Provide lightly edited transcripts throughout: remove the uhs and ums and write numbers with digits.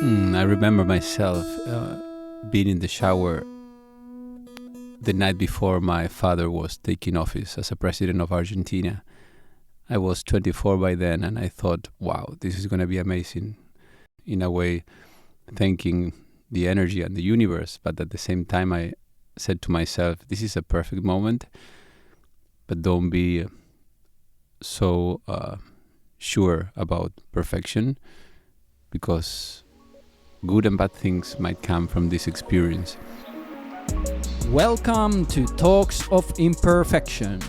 I remember myself being in the shower the night before my father was taking office as a president of Argentina. I was 24 by then, and I thought, wow, this is going to be amazing. In a way, thanking the energy and the universe, but at the same time, I said to myself, this is a perfect moment, but don't be so sure about perfection, because good and bad things might come from this experience. Welcome to Talks of Imperfection.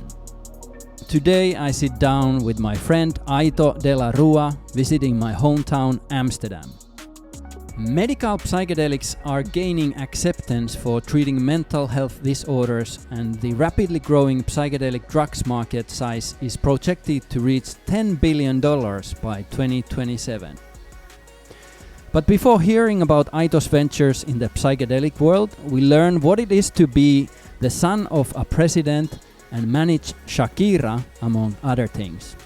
Today I sit down with my friend Aito De la Rua, visiting my hometown Amsterdam. Medical psychedelics are gaining acceptance for treating mental health disorders, and the rapidly growing psychedelic drugs market size is projected to reach $10 billion by 2027. But before hearing about Aito's ventures in the psychedelic world, we learn what it is to be the son of a president and manage Shakira, among other things.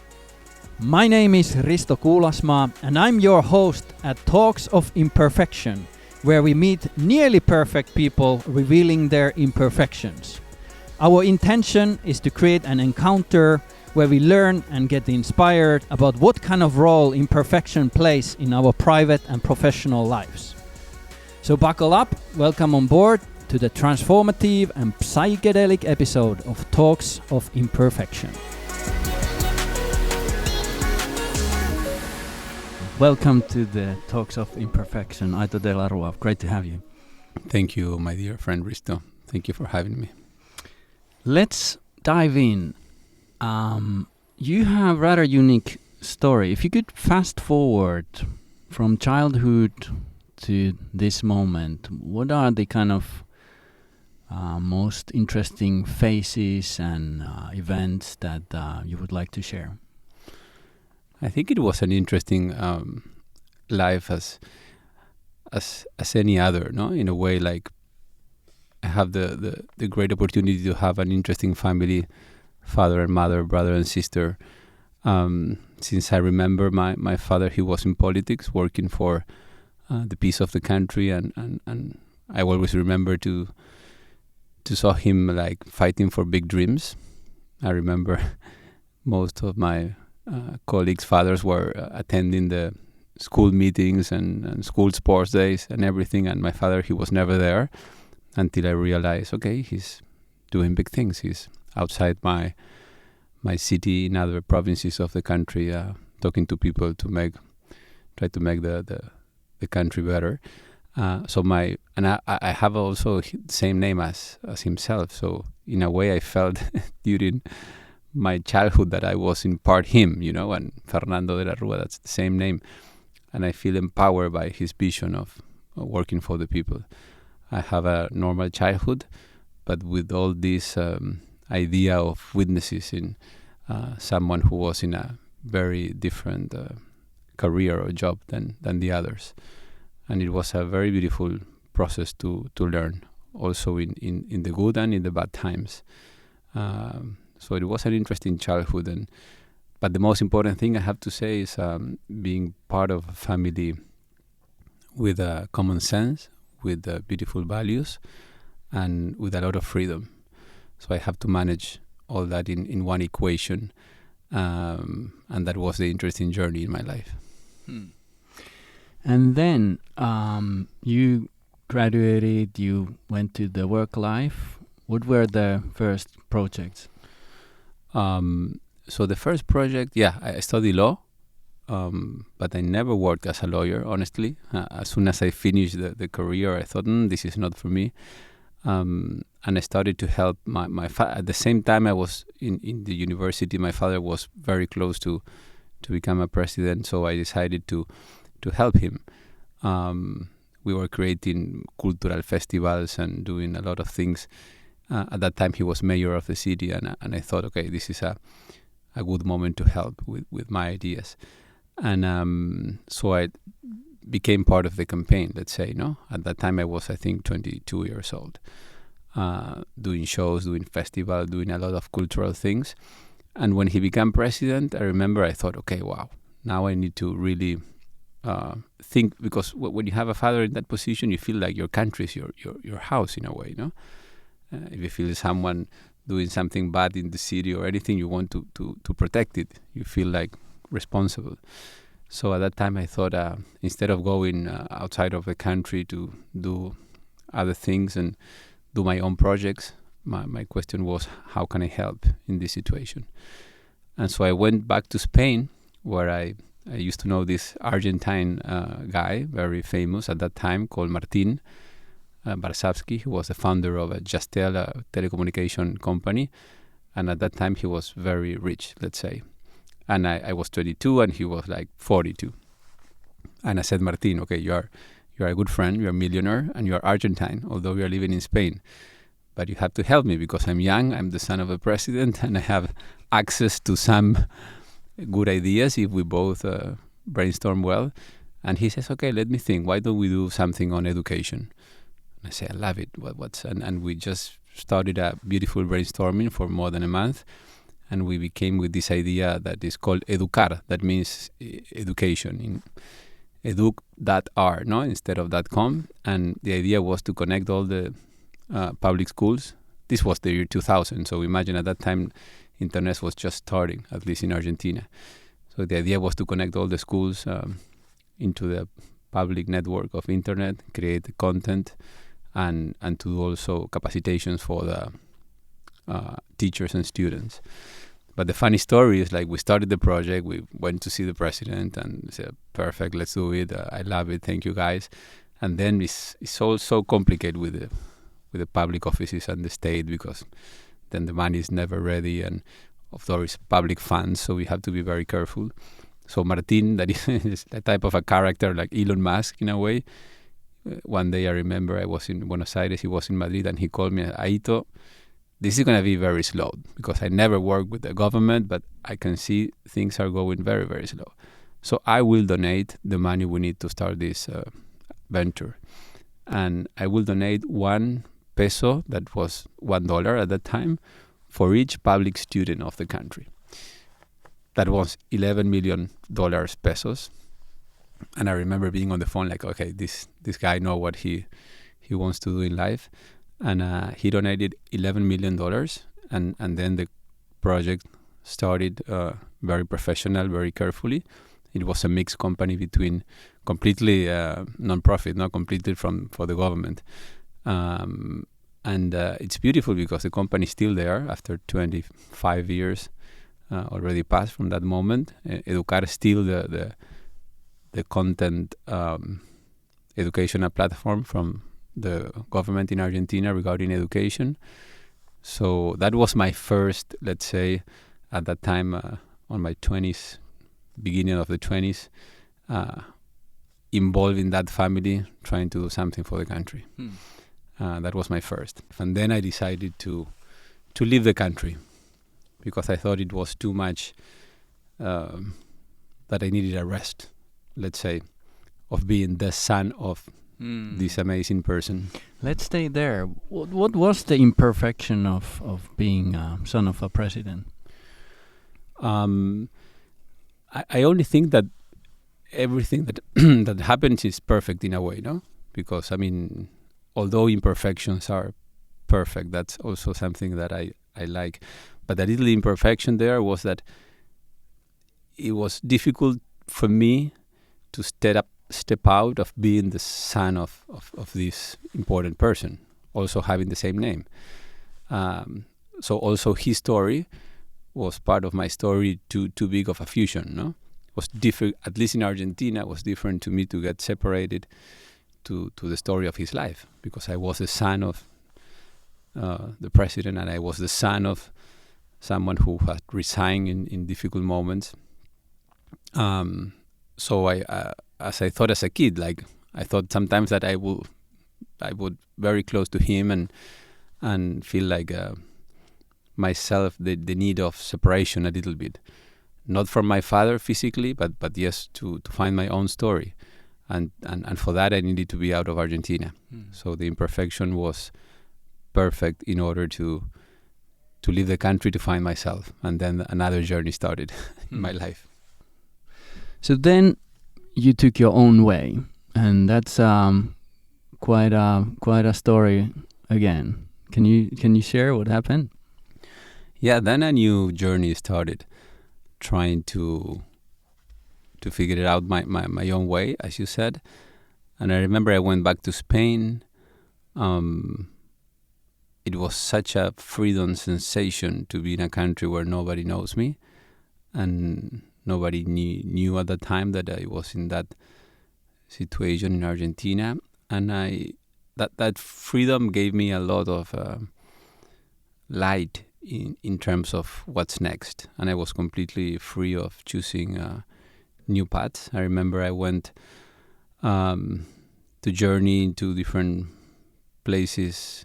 My name is Risto Kuulasmaa, and I'm your host at Talks of Imperfection, where we meet nearly perfect people revealing their imperfections. Our intention is to create an encounter where we learn and get inspired about what kind of role imperfection plays in our private and professional lives. So buckle up, welcome on board to the transformative and psychedelic episode of Talks of Imperfection. Welcome to the Talks of Imperfection, Aito De la Rua. Great to have you. Thank you, my dear friend Risto. Thank you for having me. Let's dive in. You have rather unique story. If you could fast forward from childhood to this moment, what are the kind of most interesting phases and events that you would like to share? I think it was an interesting life as any other, no? In a way, like I have the great opportunity to have an interesting family, father and mother, brother and sister. Since I remember my father, he was in politics, working for the peace of the country, and I always remember to saw him like fighting for big dreams. I remember most of my colleagues' fathers were attending the school meetings and school sports days and everything, and my father, he was never there until I realized, okay, he's doing big things. He's outside my city in other provinces of the country, talking to people to try to make the country better. I have also the same name as himself. So in a way, I felt during my childhood that I was in part him, and Fernando de la Rua, that's the same name. And I feel empowered by his vision of working for the people. I have a normal childhood, but with all this idea of witnesses in someone who was in a very different career or job than the others. And it was a very beautiful process to learn, also in the good and in the bad times. So it was an interesting childhood. But the most important thing I have to say is being part of a family with common sense, with beautiful values, and with a lot of freedom. So I have to manage all that in one equation. And that was the interesting journey in my life. And then you graduated, you went to the work life. What were the first projects? So the first project, I studied law, but I never worked as a lawyer, honestly. As soon as I finished the career, I thought, this is not for me. And I started to help my father. At the same time I was in the university, my father was very close to become a president, so I decided to help him. We were creating cultural festivals and doing a lot of things. At that time he was mayor of the city, and I thought, okay, this is a good moment to help with my ideas. And so I became part of the campaign, let's say, no? At that time I was, I think, 22 years old, doing shows, doing festivals, doing a lot of cultural things. And when he became president, I remember I thought, okay, wow, now I need to really think, because when you have a father in that position, you feel like your country is your house in a way, no? If you feel someone doing something bad in the city or anything, you want to protect it. You feel like responsible. So at that time, I thought instead of going outside of the country to do other things and do my own projects, my question was, how can I help in this situation? And so I went back to Spain, where I used to know this Argentine guy, very famous at that time, called Martin Barsavsky, who was the founder of Justel, a telecommunication company. And at that time, he was very rich, let's say. And I was 22 and he was like 42. And I said, Martin, okay, you are a good friend, you're a millionaire, and you're Argentine, although you're living in Spain. But you have to help me because I'm young, I'm the son of a president, and I have access to some good ideas if we both brainstorm well. And he says, okay, let me think. Why don't we do something on education? And I say, I love it. And we just started a beautiful brainstorming for more than a month. And we became with this idea that is called educar. That means education in edu.r, no, instead of .com. And the idea was to connect all the public schools. This was the year 2000. So imagine at that time, internet was just starting, at least in Argentina. So the idea was to connect all the schools into the public network of internet, create the content, and to do also capacitations for the teachers and students. But the funny story is, like, we started the project, we went to see the president and said, perfect, let's do it. I love it. Thank you, guys. And then it's all so complicated with the public offices and the state, because then the money is never ready, and of course public funds, so we have to be very careful. So Martin, that is the type of a character like Elon Musk in a way. One day I remember I was in Buenos Aires, he was in Madrid, and he called me, Aito, this is going to be very slow, because I never worked with the government, but I can see things are going very, very slow. So I will donate the money we need to start this venture. And I will donate 1 peso, that was $1 at that time, for each public student of the country. That was $11 million pesos. And I remember being on the phone like, okay, this guy know what he wants to do in life. And he donated $11 million. And then the project started very professional, very carefully. It was a mixed company between completely non-profit, not completely for the government. And it's beautiful because the company is still there after 25 years already passed from that moment. Educar is still the content educational platform from the government in Argentina regarding education. So that was my first, let's say, at that time, on my 20s, beginning of the 20s, involved in that family, trying to do something for the country. That was my first. And then I decided to leave the country, because I thought it was too much, that I needed a rest, let's say, of being the son of this amazing person. Let's stay there. What was the imperfection of being son of a president? I only think that everything that that happens is perfect in a way, no? Because, I mean, although imperfections are perfect, that's also something that I like. But the little imperfection there was that it was difficult for me to step out of being the son of this important person, also having the same name. So also his story was part of my story, too big of a fusion, no? It was different, at least in Argentina, it was different to me to get separated to the story of his life, because I was the son of the president, and I was the son of someone who had resigned in difficult moments. So as I thought as a kid, like, I thought sometimes that I would very close to him and feel like myself the need of separation a little bit, not from my father physically, but yes, to find my own story, and for that I needed to be out of Argentina. So the imperfection was perfect in order to leave the country to find myself, and then another journey started in my life. So then you took your own way, and that's quite a story again. Can you share what happened? Yeah, then a new journey started, trying to figure it out my own way, as you said. And I remember I went back to Spain. Um, it was such a freedom sensation to be in a country where nobody knows me, and nobody knew at the time that I was in that situation in Argentina. And that freedom gave me a lot of light in terms of what's next, and I was completely free of choosing new paths. I remember I went to journey into different places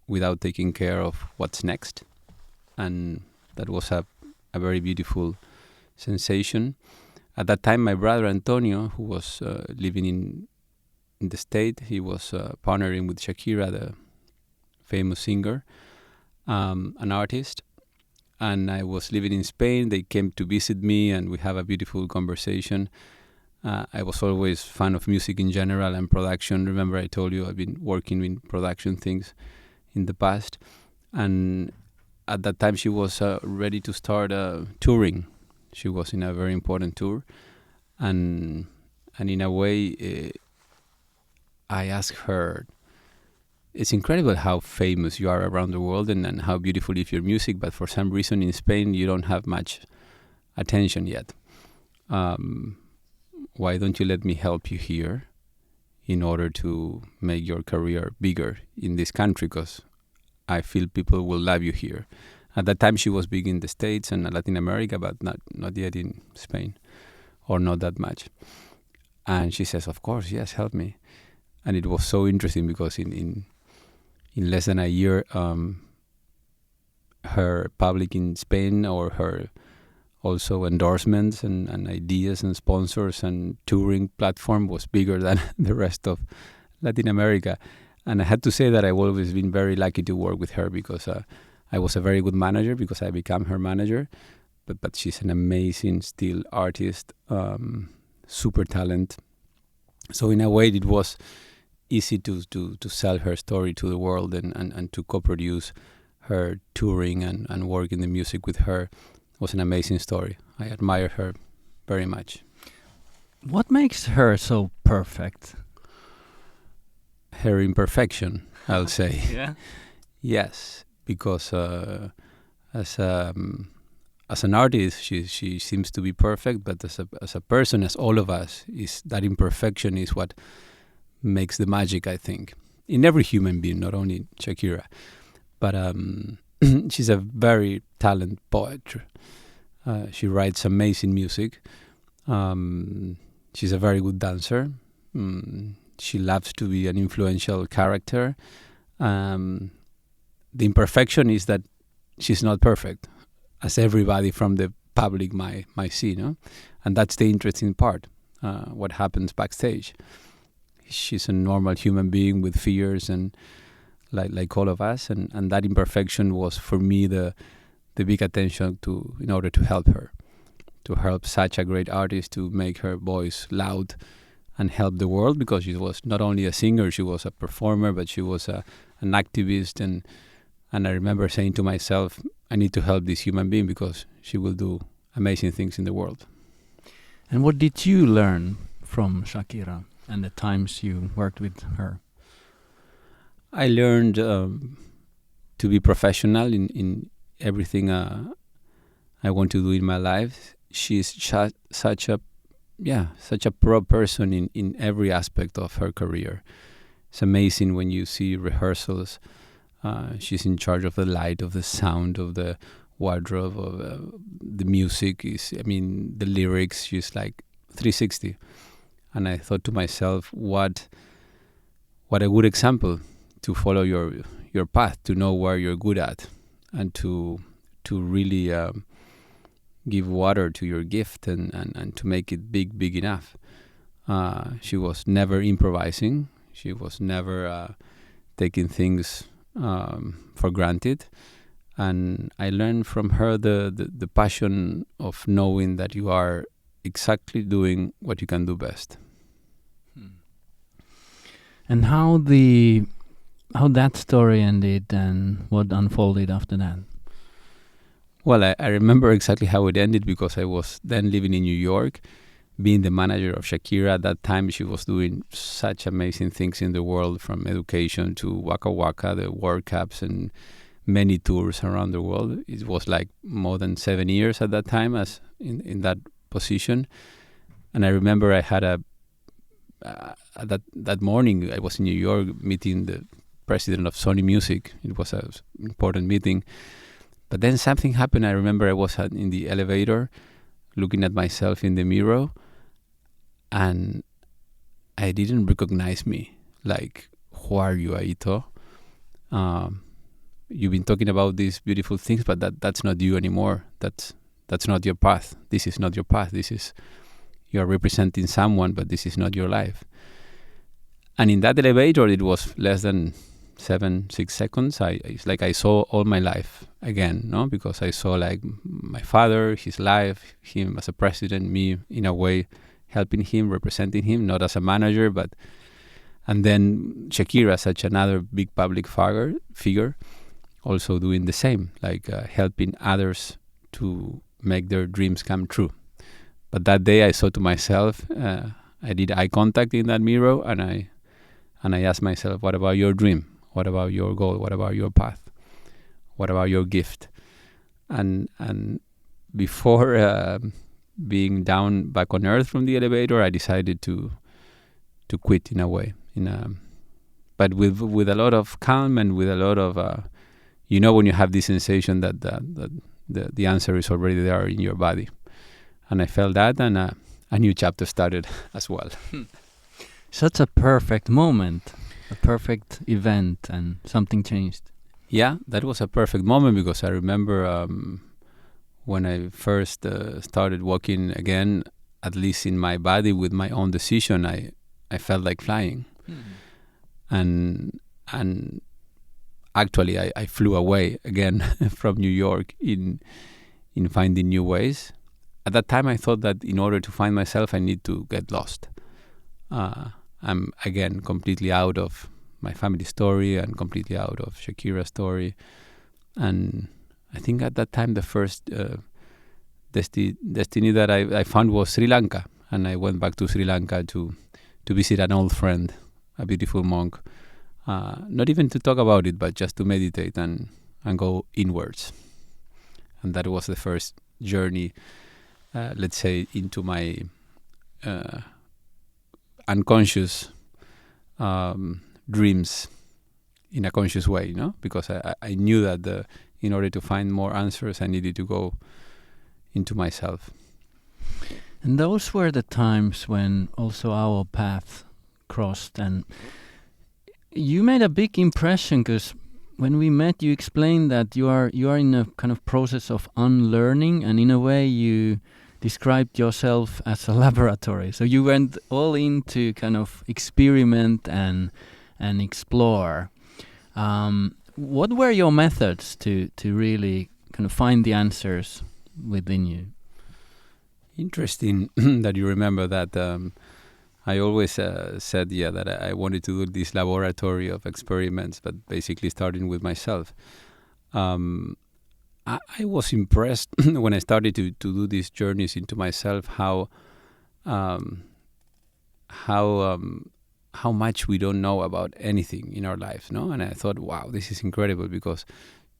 without taking care of what's next, and that was a very beautiful sensation. At that time, my brother Antonio, who was living in the state, he was partnering with Shakira, the famous singer, an artist, and I was living in Spain. They came to visit me, and we have a beautiful conversation. I was always fan of music in general and production. Remember, I told you I've been working in production things in the past, and at that time she was ready to start touring. She was in a very important tour, and in a way, I asked her, it's incredible how famous you are around the world, and how beautiful is your music, but for some reason in Spain you don't have much attention yet. Why don't you let me help you here in order to make your career bigger in this country? Because I feel people will love you here. At that time she was big in the States and Latin America, but not yet in Spain, or not that much. And she says, of course, yes, help me. And it was so interesting because in less than a year, her public in Spain, or her also endorsements and ideas and sponsors and touring platform, was bigger than the rest of Latin America. And I had to say that I've always been very lucky to work with her, because I was a very good manager, because I became her manager. But she's an amazing still artist, super talent. So in a way, it was easy to sell her story to the world, and to co-produce her touring and work in the music with her. It was an amazing story. I admire her very much. What makes her so perfect? Her imperfection, I'll say. Yeah. Yes, because as an artist, she seems to be perfect, but as a person, as all of us, is that imperfection is what makes the magic, I think, in every human being, not only Shakira. But she's a very talented poet. She writes amazing music. She's a very good dancer. She loves to be an influential character. The imperfection is that she's not perfect, as everybody from the public might see, no? And that's the interesting part, what happens backstage. She's a normal human being with fears, and like all of us, and that imperfection was for me the big attention in order to help her, to help such a great artist to make her voice loud and help the world, because she was not only a singer, she was a performer, but she was an activist, and I remember saying to myself, I need to help this human being because she will do amazing things in the world. And what did you learn from Shakira and the times you worked with her? I learned to be professional in everything I want to do in my life. She's such a pro person in every aspect of her career. It's amazing when you see rehearsals. She's in charge of the light, of the sound, of the wardrobe, of the music. The lyrics. She's like 360. And I thought to myself, what a good example to follow your path, to know where you're good at, and to really give water to your gift, and to make it big enough. She was never improvising. She was never taking things for granted. And I learned from her the passion of knowing that you are exactly doing what you can do best. And how that story ended and what unfolded after that? Well, I remember exactly how it ended because I was then living in New York, being the manager of Shakira. At that time, she was doing such amazing things in the world, from education to Waka Waka, the World Cups, and many tours around the world. It was like more than 7 years at that time as in that position. And I remember I had that morning I was in New York meeting the president of Sony Music. It was an important meeting. But then something happened. I remember I was in the elevator looking at myself in the mirror, and I didn't recognize me. Like, who are you, Aito? You've been talking about these beautiful things, but that's not you anymore. That's not your path. This is not your path. You are representing someone, but this is not your life. And in that elevator, it was less than 6 seconds. It's like I saw all my life again, no? Because I saw like my father, his life, him as a president, me in a way helping him, representing him, not as a manager, but and then Shakira, such another big public figure, also doing the same, like helping others to make their dreams come true. But that day I saw to myself, I did eye contact in that mirror, and I asked myself, what about your dream? What about your goal? What about your path? What about your gift? And before being down back on earth from the elevator, I decided to quit in a way, but with a lot of calm and with a lot of when you have this sensation that the answer is already there in your body. And I felt that, and a new chapter started as well. Such a perfect moment, a perfect event, and something changed. Yeah, that was a perfect moment because I remember when I first started walking again, at least in my body with my own decision, I felt like flying. And actually I flew away again from New York in finding new ways. At that time I thought that in order to find myself I need to get lost. I'm again completely out of my family story and completely out of Shakira's story. And I think at that time the first destiny that I found was Sri Lanka. And I went back to Sri Lanka to visit an old friend, a beautiful monk. Not even to talk about it, but just to meditate and go inwards. And that was the first journey, let's say, into my unconscious dreams in a conscious way, because I knew that in order to find more answers, I needed to go into myself. And those were the times when also our path crossed, and you made a big impression because when we met, you explained that you are in a kind of process of unlearning, and in a way you described yourself as a laboratory. So you went all in to kind of experiment and explore. What were your methods to really kind of find the answers within you? Interesting that you remember that. I always said, that I wanted to do this laboratory of experiments, but basically starting with myself. I was impressed when I started to do these journeys into myself, how much we don't know about anything in our lives, no? And I thought, wow, this is incredible, because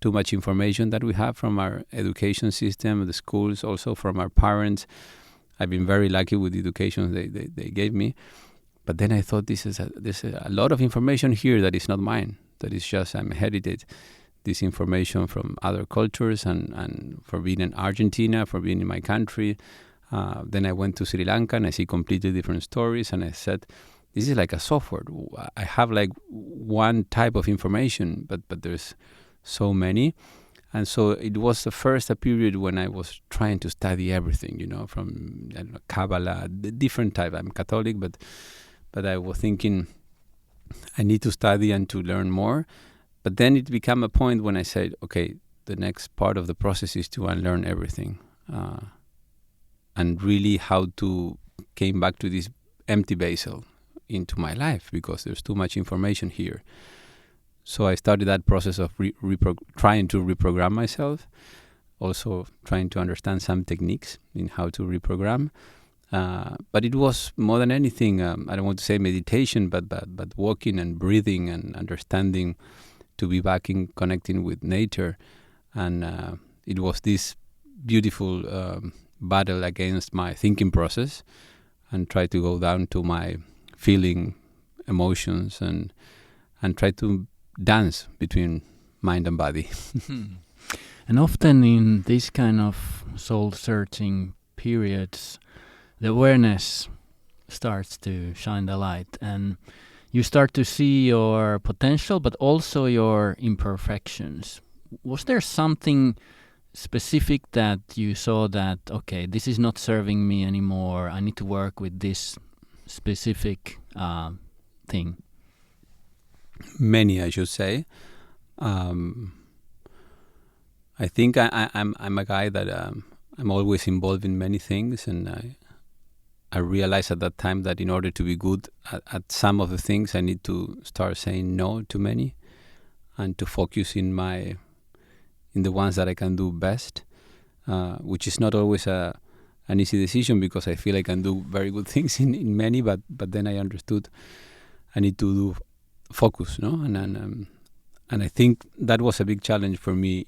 too much information that we have from our education system, the schools, also from our parents. I've been very lucky with the education they gave me. But then I thought there's a lot of information here that is not mine, that is just I'm inherited this information from other cultures and for being in Argentina, for being in my country. Then I went to Sri Lanka and I see completely different stories, and I said, this is like a software. I have like one type of information, but there's so many. And so it was the first period when I was trying to study everything, from Kabbalah, the different type. I'm Catholic, but I was thinking I need to study and to learn more. But then it became a point when I said, okay, the next part of the process is to unlearn everything. really how to came back to this empty vessel into my life, because there's too much information here. So I started that process of trying to reprogram myself, also trying to understand some techniques in how to reprogram. But it was more than anything, I don't want to say meditation, but walking and breathing and understanding, to be back in connecting with nature. And it was this beautiful battle against my thinking process, and try to go down to my feeling, emotions, and try to dance between mind and body. And often in these kind of soul-searching periods, the awareness starts to shine the light, and you start to see your potential, but also your imperfections. Was there something specific that you saw that, okay, this is not serving me anymore, I need to work with this specific thing? Many, I should say. I think I'm a guy that I'm always involved in many things, and I realized at that time that in order to be good at some of the things, I need to start saying no to many, and to focus in the ones that I can do best, which is not always an easy decision, because I feel I can do very good things in many, but then I understood I need to do focus, no? And I think that was a big challenge for me.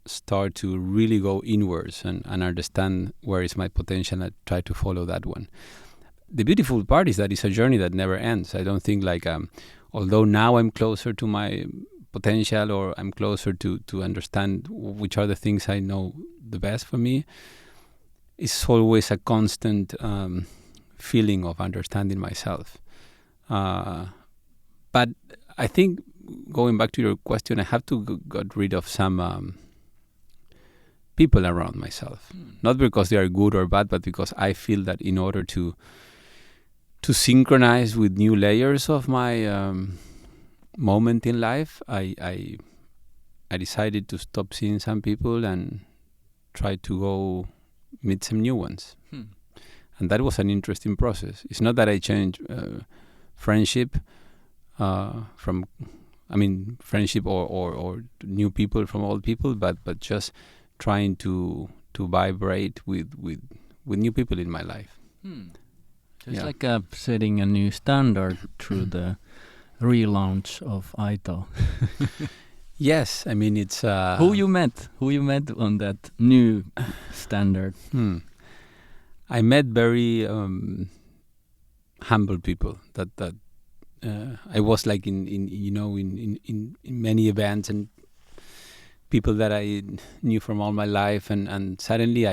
Start to really go inwards and understand where is my potential, and try to follow that one. The beautiful part is that it's a journey that never ends. I don't think although now I'm closer to my potential, or I'm closer to understand which are the things I know the best for me, it's always a constant feeling of understanding myself. But I think, going back to your question, I have to get rid of some people around myself. Not because they are good or bad, but because I feel that in order to synchronize with new layers of my moment in life, I decided to stop seeing some people and try to go meet some new ones. And that was an interesting process. It's not that I changed friendship friendship or new people from old people, but just trying to vibrate with new people in my life. It's like setting a new standard through the relaunch of Aito. Yes, I mean, it's who you met on that new standard. I met very humble people that I was like in many events, and people that I knew from all my life, and suddenly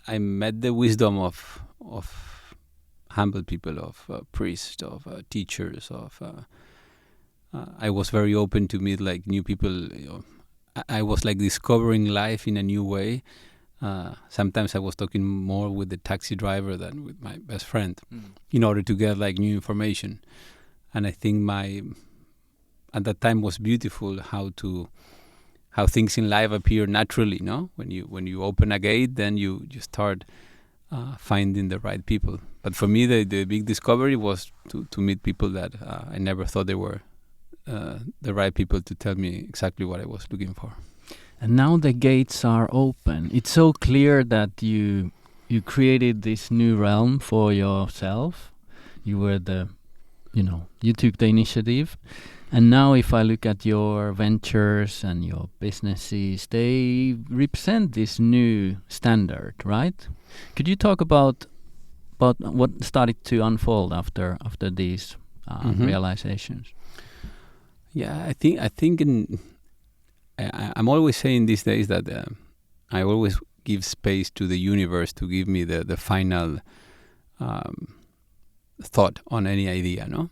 I met the wisdom of humble people, of priests, of teachers, of I was very open to meet like new people. I was like discovering life in a new way. Sometimes I was talking more with the taxi driver than with my best friend, in order to get like new information. And I think at that time was beautiful how things in life appear naturally, no? When you open a gate, then you start finding the right people. But for me, the big discovery was to meet people that I never thought they were the right people to tell me exactly what I was looking for. And now the gates are open. It's so clear that you created this new realm for yourself. You were you took the initiative. And now if I look at your ventures and your businesses, they represent this new standard, right? Could you talk about what started to unfold after these realizations? Yeah, I think I'm always saying these days that I always give space to the universe to give me the final thought on any idea, no?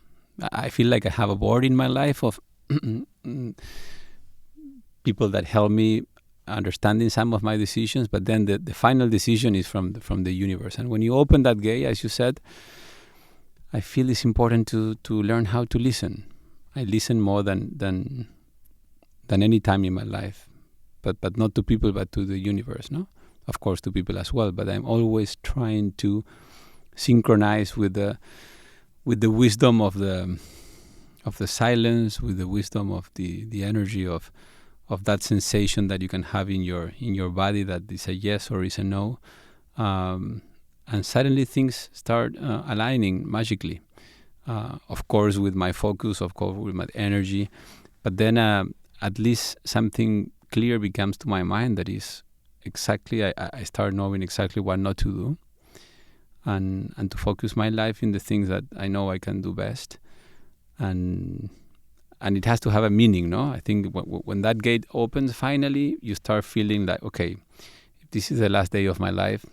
I feel like I have a board in my life of people that help me understanding some of my decisions, but then the final decision is from the universe. And when you open that gate, as you said, I feel it's important to learn how to listen. I listen more than any time in my life, but not to people, but to the universe, no? of course, to people as well. But I'm always trying to synchronize with the wisdom of the silence, with the wisdom of the energy of that sensation that you can have in your body, that is a yes or is a no, and suddenly things start aligning magically. Of course, with my focus, of course, with my energy, but then at least something clear becomes to my mind that is exactly, I start knowing exactly what not to do, and to focus my life in the things that I know I can do best, and it has to have a meaning, no? I think when that gate opens, finally, you start feeling like, okay, if this is the last day of my life,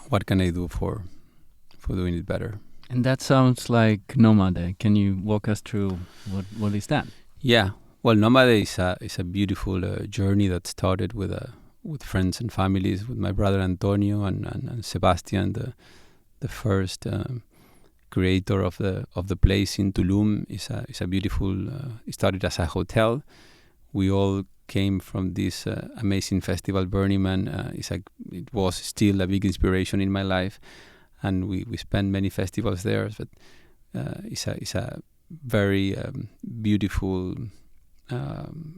what can I do for doing it better? And that sounds like Nomade. Can you walk us through what is that? Yeah, well, Nomade is a beautiful journey that started with friends and families, with my brother Antonio and Sebastian, the first creator of the place in Tulum. Is a beautiful. It started as a hotel. We all came from this amazing festival, Burning Man. It was still a big inspiration in my life, and we spent many festivals there. But it's a very beautiful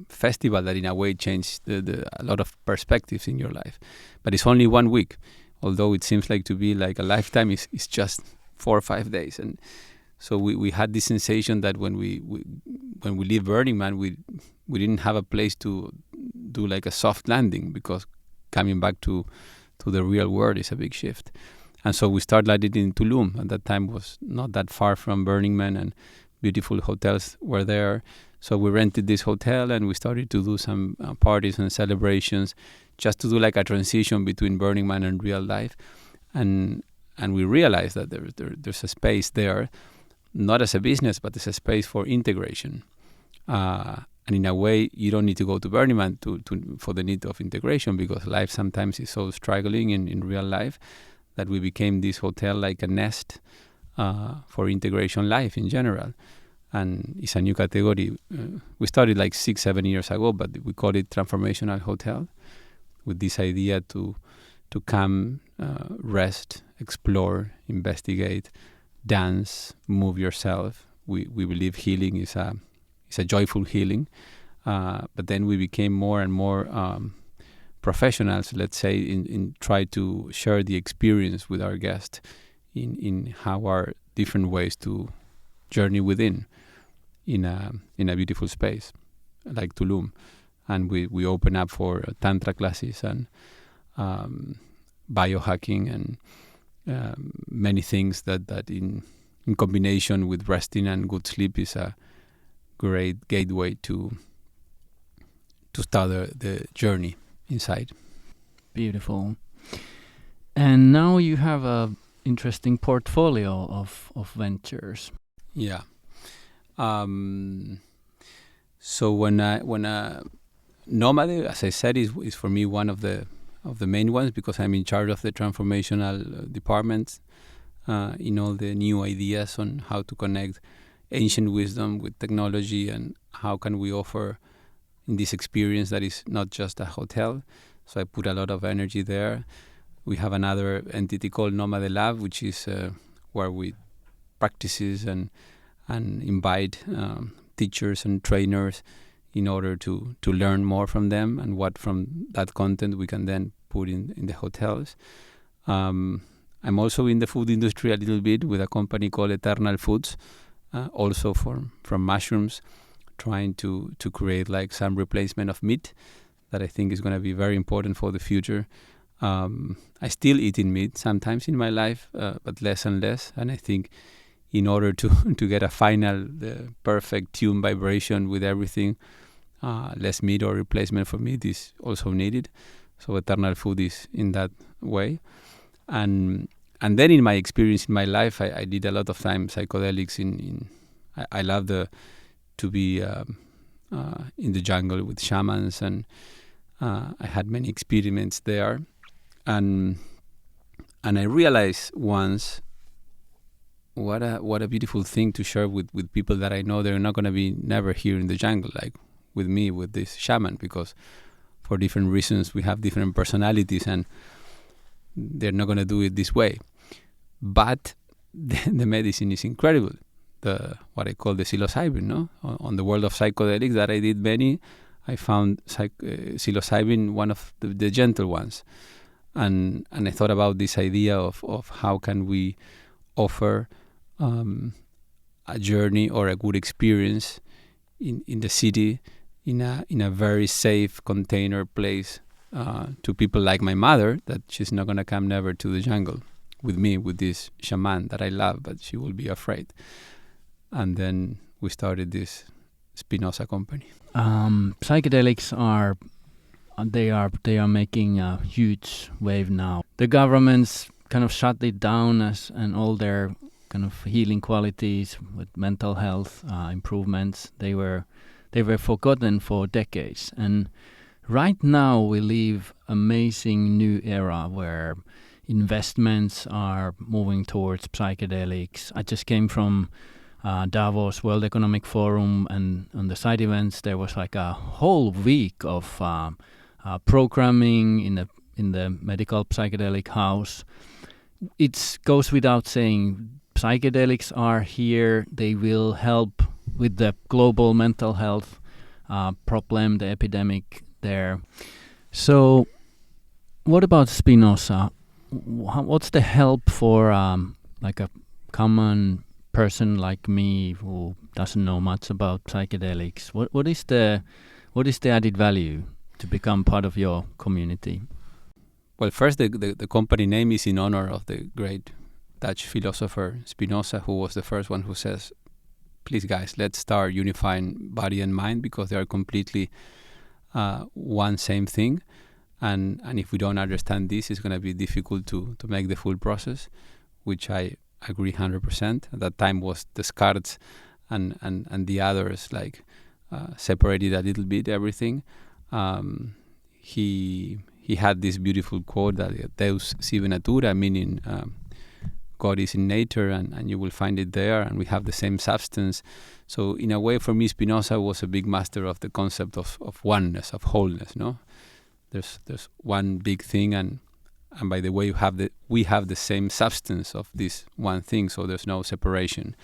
festival that in a way changed a lot of perspectives in your life. But it's only 1 week, although it seems like to be like a lifetime. It's just 4 or 5 days, and so we had this sensation that when we leave Burning Man, we didn't have a place to do like a soft landing, because coming back to the real world is a big shift. And so we started landing in Tulum. At that time was not that far from Burning Man, and beautiful hotels were there. So we rented this hotel and we started to do some parties and celebrations, just to do like a transition between Burning Man and real life. And we realized that there's a space there, not as a business, but as a space for integration. And in a way, you don't need to go to Burning Man for the need of integration, because life sometimes is so struggling in real life, that we became this hotel like a nest for integration life in general. And it's a new category. We started like 6-7 years ago, but we call it Transformational Hotel, with this idea to come, rest, explore, investigate, dance, move yourself. We believe healing is a joyful healing, but then we became more and more professionals, let's say, in try to share the experience with our guests in how are different ways to journey within in a beautiful space like Tulum. And we open up for tantra classes and biohacking and many things that in combination with resting and good sleep is a great gateway to start the journey inside. Beautiful. And now you have a interesting portfolio of ventures. Yeah. So when Nomade, as I said, is for me one of the main ones, because I'm in charge of the transformational department, in all the new ideas on how to connect ancient wisdom with technology, and how can we offer in this experience that is not just a hotel. So I put a lot of energy there. We have another entity called Nomade Lab, which is where we practices and invite teachers and trainers in order to learn more from them, and what from that content we can then put in the hotels. I'm also in the food industry a little bit with a company called Eternal Foods, also from mushrooms, trying to create like some replacement of meat that I think is going to be very important for the future. I still eat meat sometimes in my life, but less and less. And I think in order to get a final, the perfect tune vibration with everything, less meat or replacement for meat is also needed. So Eternal Food is in that way. And then in my experience in my life, I did a lot of time psychedelics. I love to be in the jungle with shamans, and I had many experiments there. And I realized once what a beautiful thing to share with people that I know they're not going to be never here in the jungle, like with me, with this shaman, because for different reasons. We have different personalities, and they're not going to do it this way. But the medicine is incredible. What I call the psilocybin, no? On the world of psychedelics that I did many, I found psilocybin one of the gentle ones. And I thought about this idea of how can we offer a journey or a good experience in the city, in a very safe container place, to people like my mother, that she's not going to come never to the jungle with me, with this shaman that I love, but she will be afraid. And then we started this Spinoza company. Psychedelics are making a huge wave now. The governments kind of shut it down and all their kind of healing qualities with mental health improvements. They were forgotten for decades, and right now we live amazing new era where investments are moving towards psychedelics. I just came from Davos World Economic Forum, and on the side events there was like a whole week of programming in the medical psychedelic house. It goes without saying, psychedelics are here. They will help with the global mental health problem, the epidemic there. So what about Spinoza? What's the help for like a common person like me who doesn't know much about psychedelics? What is the added value to become part of your community? Well, first, the company name is in honor of the great Dutch philosopher Spinoza, who was the first one who says, please guys, let's start unifying body and mind, because they are completely one same thing. And if we don't understand this, it's going to be difficult to make the full process, which I agree 100%. At that time was Descartes and the others like separated a little bit everything. He had this beautiful quote that Deus sive natura, meaning God is in nature, and you will find it there, and we have the same substance. So in a way, for me, Spinoza was a big master of the concept of oneness, of wholeness. No, there's one big thing, and by the way, we have the same substance of this one thing, so there's no separation.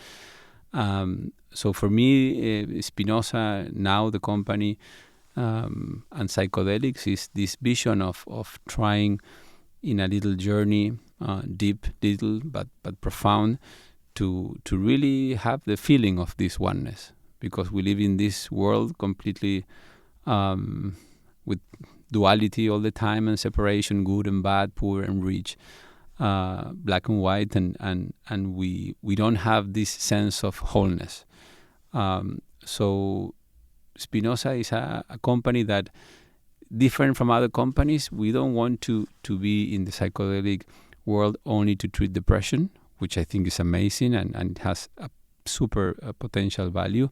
So for me, Spinoza, now the company, and psychedelics is this vision of trying in a little journey, deep, little but profound, to really have the feeling of this oneness, because we live in this world completely with duality all the time, and separation, good and bad, poor and rich, black and white, and we don't have this sense of wholeness. So Spinoza is a company that, different from other companies, we don't want to be in the psychedelic world only to treat depression, which I think is amazing and it has a super potential value.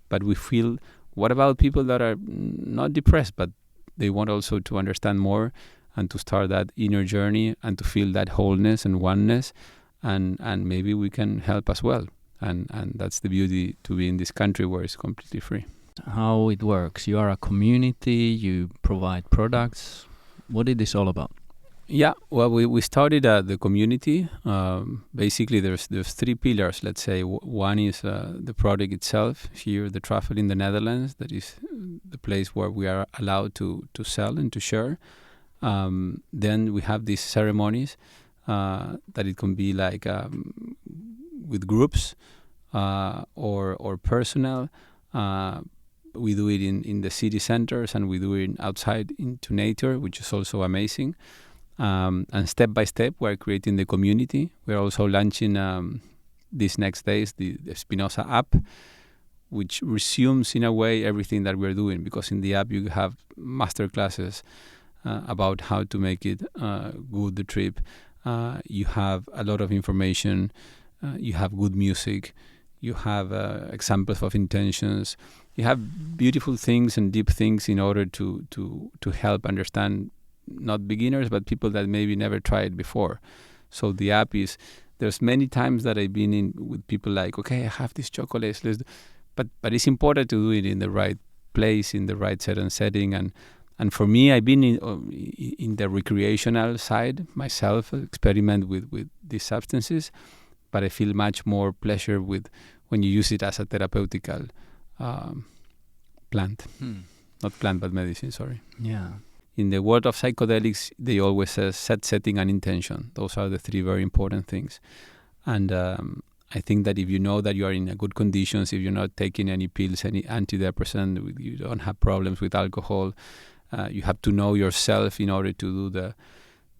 But we feel, what about people that are not depressed, but they want also to understand more and to start that inner journey and to feel that wholeness and oneness, and maybe we can help as well. And that's the beauty to be in this country where it's completely free. How it works? You are a community, you provide products. What is this all about? Yeah, well, we started the community. Basically, there's three pillars, let's say. One is the product itself. Here, the Truffle in the Netherlands, that is the place where we are allowed to sell and to share. Then we have these ceremonies that it can be like with groups or personal. We do it in the city centers, and we do it outside into nature, which is also amazing. And step by step, we're creating the community. We're also launching these next days the Spinoza app, which resumes in a way everything that we're doing, because in the app you have master classes about how to make it good, the trip. You have a lot of information. You have good music. You have examples of intentions. You have beautiful things and deep things in order to help understand not beginners, but people that maybe never tried before. So the app is, there's many times that I've been in with people like, okay, I have these chocolates, but it's important to do it in the right place, in the right certain setting, and And for me, I've been in the recreational side myself, experiment with these substances, but I feel much more pleasure with when you use it as a therapeutical plant. Not plant, but medicine, sorry. Yeah. In the world of psychedelics, they always say set, setting, and intention. Those are the three very important things. And I think that if you know that you are in a good conditions, if you're not taking any pills, any antidepressant, you don't have problems with alcohol, you have to know yourself in order to do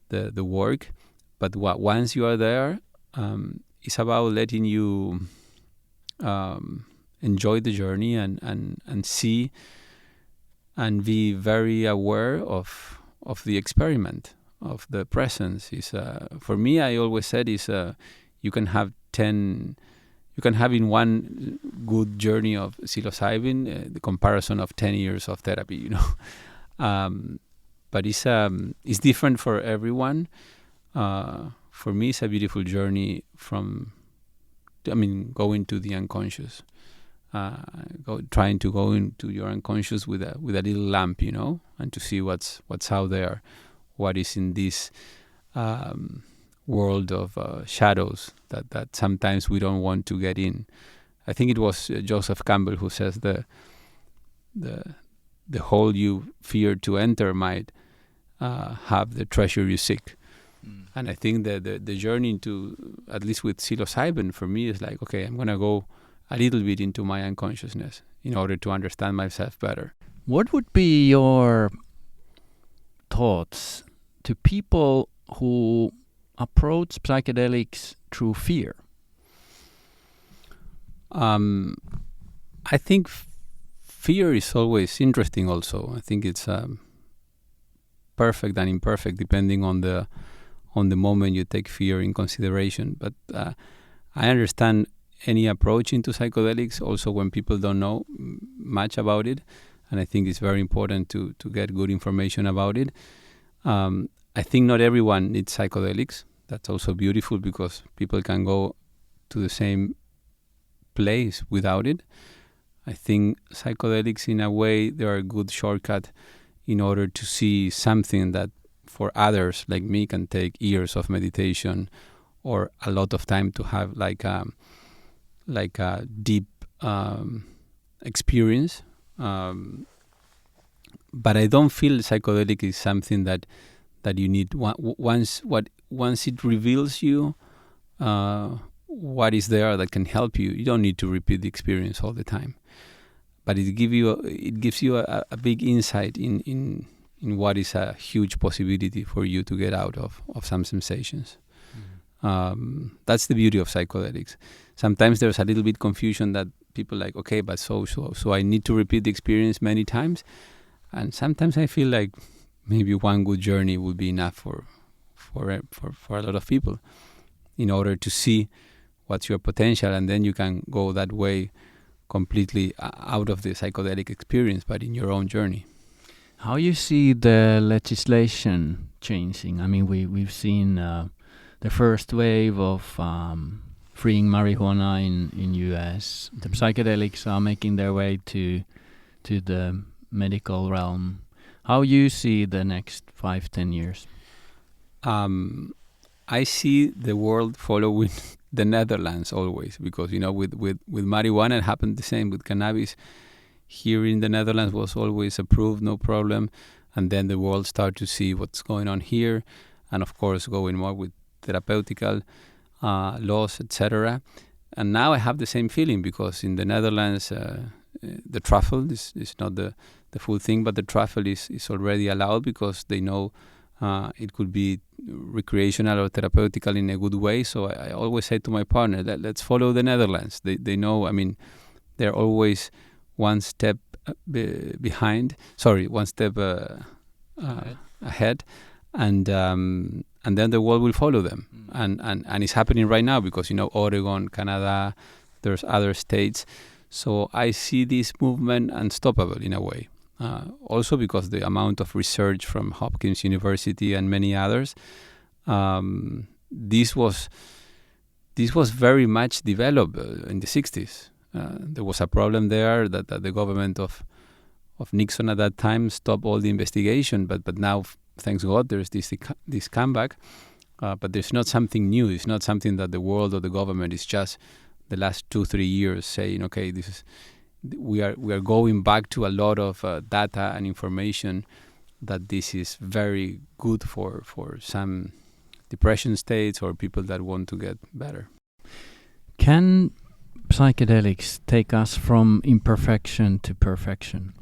the work. But once you are there, it's about letting you enjoy the journey and see and be very aware of the experiment, of the presence. Is for me, I always said is you can have in one good journey of psilocybin the comparison of 10 years of therapy, but it's different for everyone. For me, it's a beautiful journey going to the unconscious, trying to go into your unconscious with a little lamp, and to see what's out there, what is in this world of shadows that sometimes we don't want to get in. I think it was Joseph Campbell who says the hole you fear to enter might have the treasure you seek. And I think that the journey into, at least with psilocybin, for me is like, okay, I'm going to go a little bit into my unconsciousness in order to understand myself better. What would be your thoughts to people who approach psychedelics through fear? I think fear is always interesting also. I think it's perfect and imperfect depending on the moment you take fear in consideration. But I understand any approach into psychedelics also when people don't know much about it. And I think it's very important to get good information about it. I think not everyone needs psychedelics. That's also beautiful because people can go to the same place without it. I think psychedelics, in a way, they are a good shortcut in order to see something that for others like me can take years of meditation or a lot of time to have like a deep experience. But I don't feel psychedelic is something that you need once it reveals you what is there that can help you. You don't need to repeat the experience all the time, but it gives you a big insight in what is a huge possibility for you to get out of some sensations. That's the beauty of psychedelics. Sometimes there's a little bit confusion that people like, okay, but so I need to repeat the experience many times, and sometimes I feel like maybe one good journey would be enough for a lot of people in order to see what's your potential, and then you can go that way completely out of the psychedelic experience, but in your own journey. How you see the legislation changing? I mean, we've seen the first wave of freeing marijuana in US. The psychedelics are making their way to the medical realm. How you see the next 5-10 years? I see the world following the Netherlands always, because with marijuana it happened the same with cannabis. Here in the Netherlands was always approved, no problem, and then the world started to see what's going on here, and of course going more with therapeutical laws, etc. And now I have the same feeling, because in the Netherlands the truffle is not the full thing, but the truffle is already allowed because they know it could be recreational or therapeutical in a good way. So I always say to my partner that let's follow the Netherlands. They know, I mean, they're always one step one step ahead, and then the world will follow them. And it's happening right now because Oregon, Canada, there's other states. So I see this movement unstoppable in a way. Also because the amount of research from Hopkins University and many others, this was very much developed in the 60s. There was a problem there that the government of Nixon at that time stopped all the investigation, but now, thanks God, there's this comeback. But there's not something new. It's not something that the world or the government is just the last 2-3 years saying, okay, we are going back to a lot of data and information that this is very good for some depression states or people that want to get better. Can psychedelics take us from imperfection to perfection?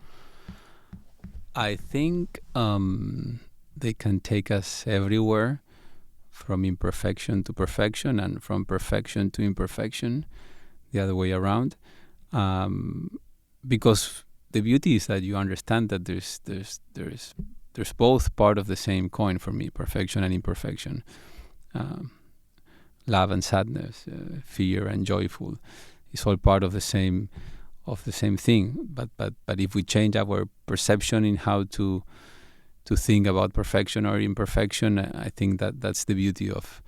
I think they can take us everywhere, from imperfection to perfection and from perfection to imperfection, the other way around. Because the beauty is that you understand that there's both part of the same coin for me, perfection and imperfection. Love and sadness, fear and joyful, it's all part of the same thing. But if we change our perception in how to think about perfection or imperfection, I think that's the beauty of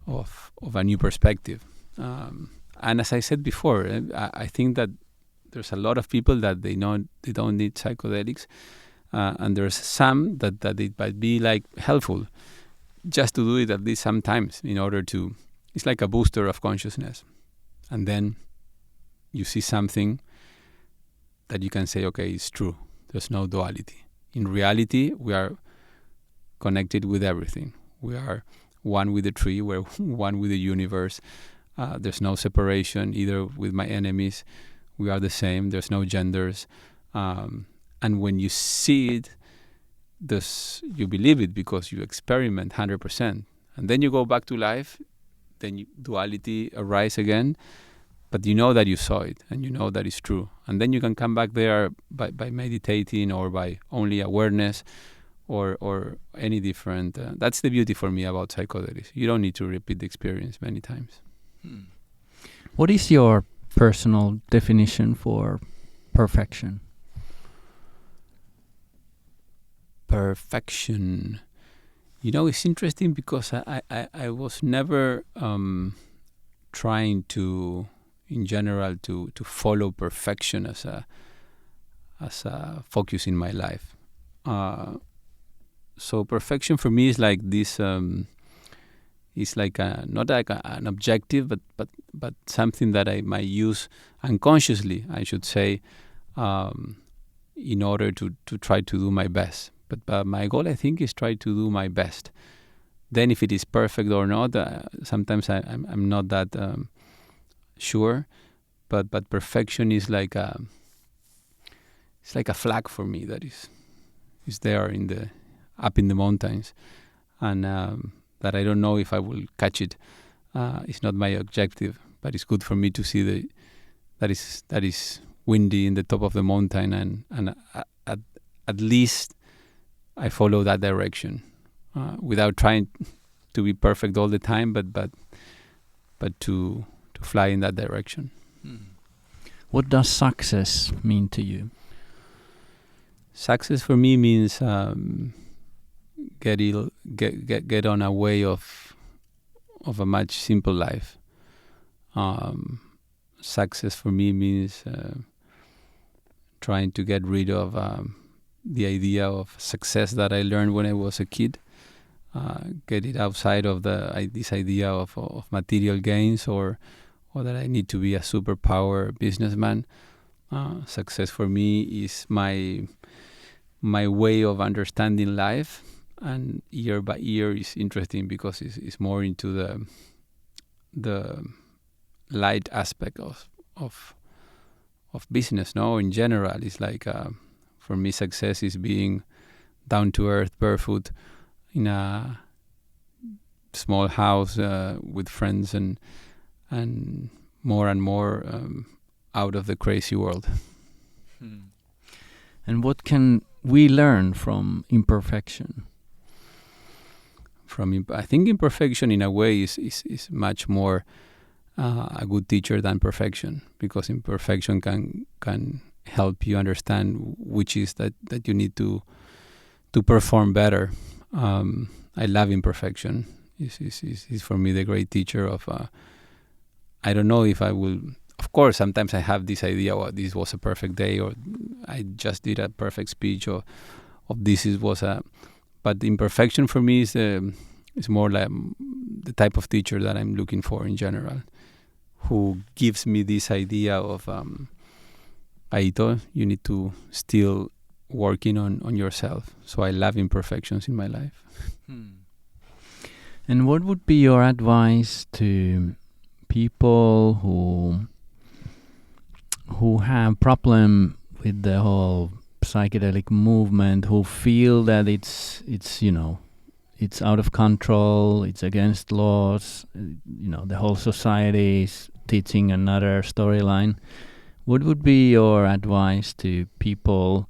a new perspective. And as I said before, I think that there's a lot of people that they know they don't need psychedelics, and there's some that it might be like helpful just to do it at least sometimes in order to. It's like a booster of consciousness, and then you see something that you can say, okay, it's true. There's no duality. In reality, we are connected with everything. We are one with the tree. We're one with the universe. There's no separation either with my enemies. We are the same. There's no genders. And when you see it, you believe it because you experiment 100%. And then you go back to life, then duality arises again, but you know that you saw it and you know that it's true. And then you can come back there by meditating or by only awareness or any different. That's the beauty for me about psychedelics. You don't need to repeat the experience many times. What is your personal definition for perfection? Perfection. You know, it's interesting because I was never trying to, in general, to follow perfection as a focus in my life. So perfection for me is like this. It's like not like an objective, but something that I might use unconsciously, I should say, in order to try to do my best. But my goal, I think, is try to do my best. Then, if it is perfect or not, sometimes I'm not that sure. But perfection is like it's like a flag for me that is there up in the mountains, and that I don't know if I will catch it. It's not my objective, but it's good for me to see that is windy in the top of the mountain, and at least I follow that direction without trying to be perfect all the time, but to fly in that direction. What does success mean to you? Success for me means get on a way of a much simple life. Success for me means trying to get rid of the idea of success that I learned when I was a kid. Get it outside of this idea of material gains or that I need to be a superpower businessman. Success for me is my way of understanding life, and year by year is interesting because it's more into the light aspect of business. No, in general, it's like for me, success is being down to earth, barefoot, in a small house with friends, and more and more out of the crazy world. And what can we learn from imperfection? I think imperfection, in a way, is much more a good teacher than perfection, because imperfection can help you understand which is that you need to perform better. I love is for me the great teacher of. I don't know if I will. course, sometimes I have this idea, well, this was a perfect day, or I just did a perfect speech, or but imperfection for me is more like the type of teacher that I'm looking for in general, who gives me this idea of, Aito, you need to still working on yourself. So I love imperfections in my life. And what would be your advice to people who have problem with the whole psychedelic movement, who feel that it's it's out of control, it's against laws, the whole society is teaching another storyline? What would be your advice to people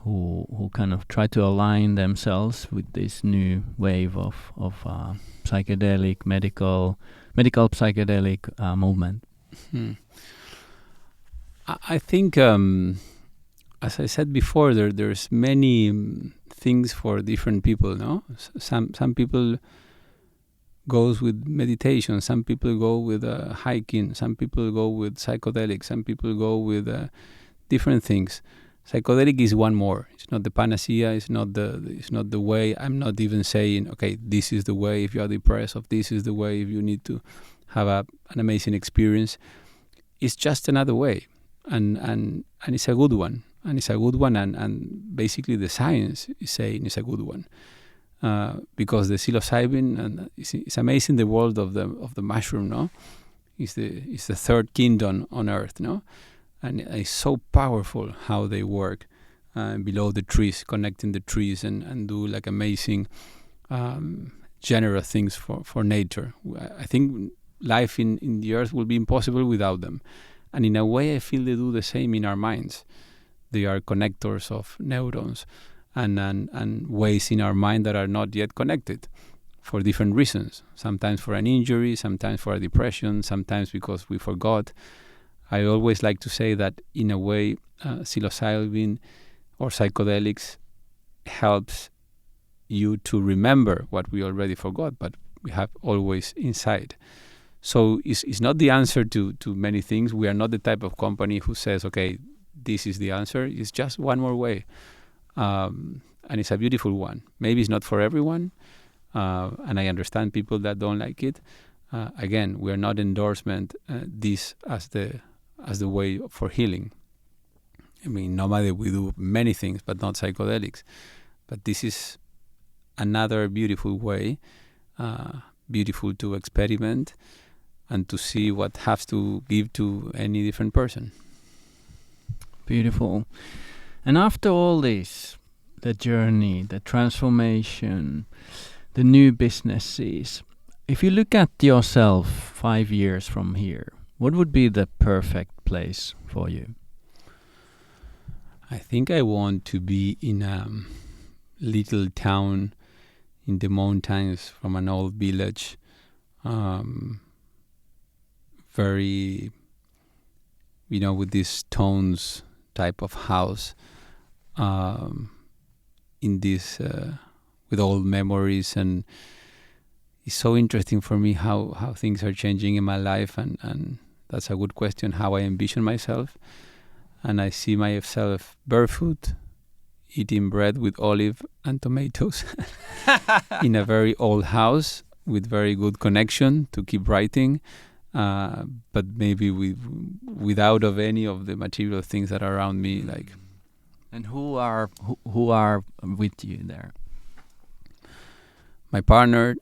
who kind of try to align themselves with this new wave of psychedelic medical psychedelic movement? I think, as I said before, there's many things for different people. No, some people goes with meditation, some people go with hiking, some people go with psychedelics, some people go with different things. Psychedelic is one more. It's not the panacea. It's not the way. I'm not even saying, okay, this is the way if you are depressed, or this is the way if you need to have an amazing experience. It's just another way, and it's a good one, and basically the science is saying it's a good one. Because the psilocybin, and it's amazing, the world of the mushroom, no, is the third kingdom on earth, no, and it's so powerful how they work below the trees, connecting the trees, and do like amazing general things for nature. I think life in the earth will be impossible without them, and in a way I feel they do the same in our minds. They are connectors of neurons and ways in our mind that are not yet connected for different reasons. Sometimes for an injury, sometimes for a depression, sometimes because we forgot. I always like to say that in a way, psilocybin or psychedelics helps you to remember what we already forgot, but we have always inside. So it's not the answer to many things. We are not the type of company who says, okay, this is the answer. It's just one more way. And it's a beautiful one. Maybe it's not for everyone, and I understand people that don't like it. Again, we are not endorsement this as the way for healing. I mean, normally we do many things, but not psychedelics. But this is another beautiful way, beautiful to experiment and to see what has to give to any different person. Beautiful. And after all this, the journey, the transformation, the new businesses, if you look at yourself 5 years from here, what would be the perfect place for you? I think I want to be in a little town in the mountains from an old village, very, with these stones type of house, in this with old memories. And it's so interesting for me how things are changing in my life, and that's a good question, how I envision myself. And I see myself barefoot, eating bread with olive and tomatoes in a very old house with very good connection to keep writing, but maybe without of any of the material things that are around me, like. And who are with you there? My partner,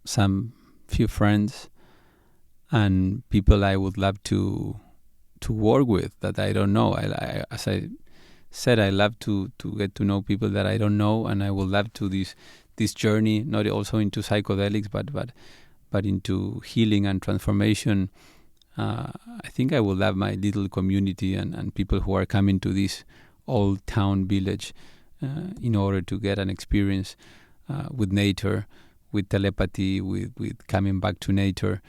some few friends, and people I would love to work with that I don't know. As I said, I love to get to know people that I don't know, and I would love to this journey, not also into psychedelics, but into healing and transformation. I think I will love my little community and people who are coming to this old town village in order to get an experience with nature, with telepathy, with coming back to nature.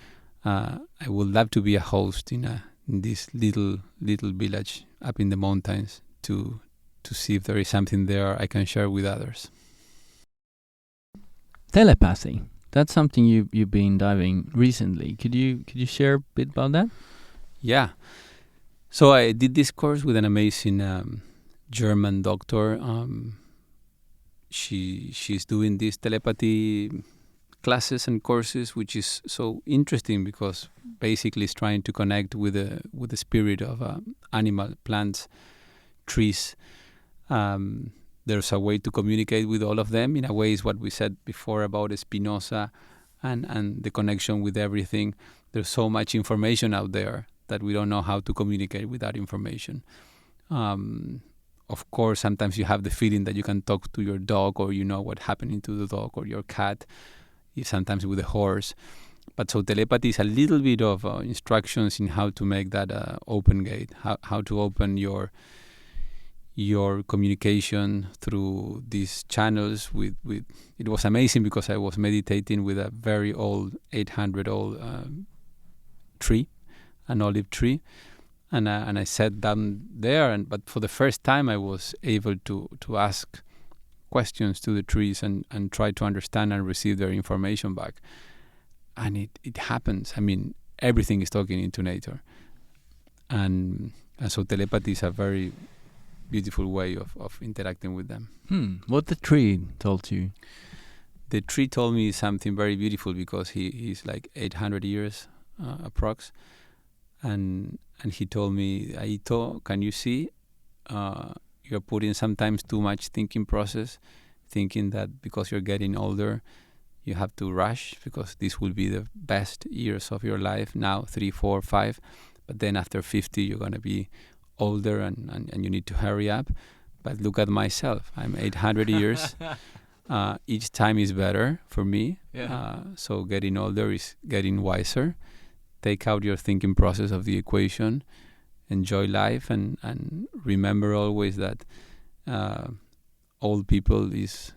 I would love to be a host in this little village up in the mountains to see if there is something there I can share with others. Telepathy. That's something you've been diving recently. Could you share a bit about that? Yeah. So I did this course with an amazing German doctor. She's doing these telepathy classes and courses, which is so interesting because basically it's trying to connect with the spirit of animal, plants, trees. There's a way to communicate with all of them. In a way, is what we said before about Spinoza and the connection with everything. There's so much information out there that we don't know how to communicate with that information. Of course, sometimes you have the feeling that you can talk to your dog, or you know what's happening to the dog or your cat, sometimes with a horse. But so telepathy is a little bit of instructions in how to make that open gate, how to open your communication through these channels. With it was amazing because I was meditating with a very old 800-old tree, an olive tree, and I sat down there, but for the first time I was able to ask questions to the trees and try to understand and receive their information back. And it happens. I mean, everything is talking into nature, and so telepathy is a very beautiful way of interacting with them. What the tree told you? The tree told me something very beautiful because he's like 800 years approx, and he told me, Aito, can you see you're putting sometimes too much thinking process, thinking that because you're getting older you have to rush because this will be the best years of your life now, 3, 4, 5, but then after 50 you're going to be older and you need to hurry up. But look at myself, I'm 800 years. Each time is better for me. So getting older is getting wiser. Take out your thinking process of the equation, enjoy life, and remember always that old people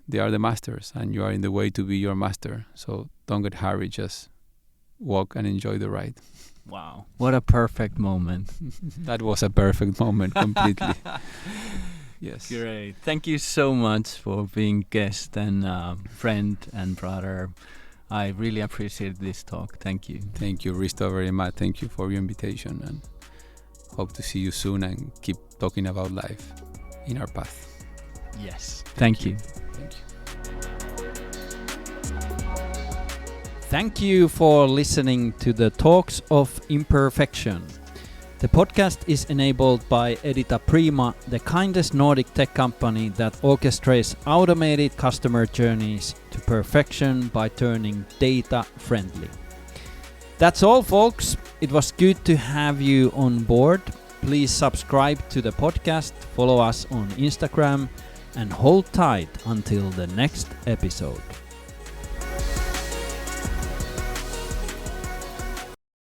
they are the masters and you are in the way to be your master. So don't get hurried, just walk and enjoy the ride. Wow, what a perfect moment. That was a perfect moment, completely. Yes. Great. Thank you so much for being guest and friend and brother. I really appreciate this talk. Thank you. Thank you, Risto, very much. Thank you for your invitation, and hope to see you soon and keep talking about life in our path. Yes. Thank you. Thank you. Thank you for listening to the Talks of Imperfection. The podcast is enabled by Edita Prima, the kindest Nordic tech company that orchestrates automated customer journeys to perfection by turning data friendly. That's all, folks. It was good to have you on board. Please subscribe to the podcast, follow us on Instagram, and hold tight until the next episode.